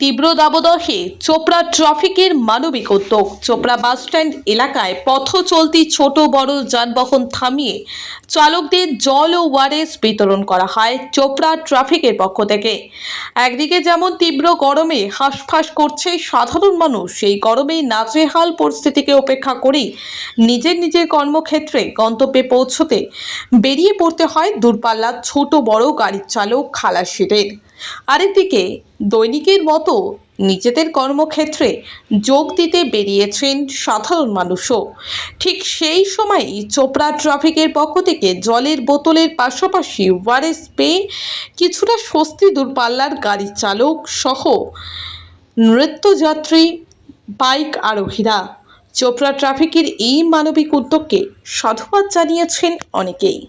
তীব্র দাবদাহে চোপড়া ট্রাফিকের মানবিক উদ্যোগ। চোপড়া বাসস্ট্যান্ড এলাকায় পথ চলতি ছোট বড় যানবাহন থামিয়ে চালকদের জল ও ওয়ারেস বিতরণ করা হয় চোপড়া ট্রাফিকের পক্ষ থেকে। একদিকে যেমন তীব্র গরমে হাঁসফাঁস করছে সাধারণ মানুষ, সেই গরমে নাজেহাল পরিস্থিতিকে উপেক্ষা করেই নিজের কর্মক্ষেত্রে গন্তব্যে পৌঁছতে বেরিয়ে পড়তে হয় দূরপাল্লার ছোট বড় গাড়ির চালক খালাসিদের। আরেকদিকে দৈনিকের মতো নিজেদের কর্মক্ষেত্রে যোগ দিতে বেরিয়েছেন সাধারণ মানুষও। ঠিক সেই সময়ই চোপড়া ট্রাফিকের পক্ষ থেকে জলের বোতলের পাশাপাশি ওয়ারেস পেয়ে কিছুটা স্বস্তি দূরপাল্লার গাড়ি চালক সহ নৃত্যযাত্রী, বাইক আরোহীরা। চোপড়া ট্রাফিকের এই মানবিক উদ্যোগকে সাধুবাদ জানিয়েছেন অনেকেই।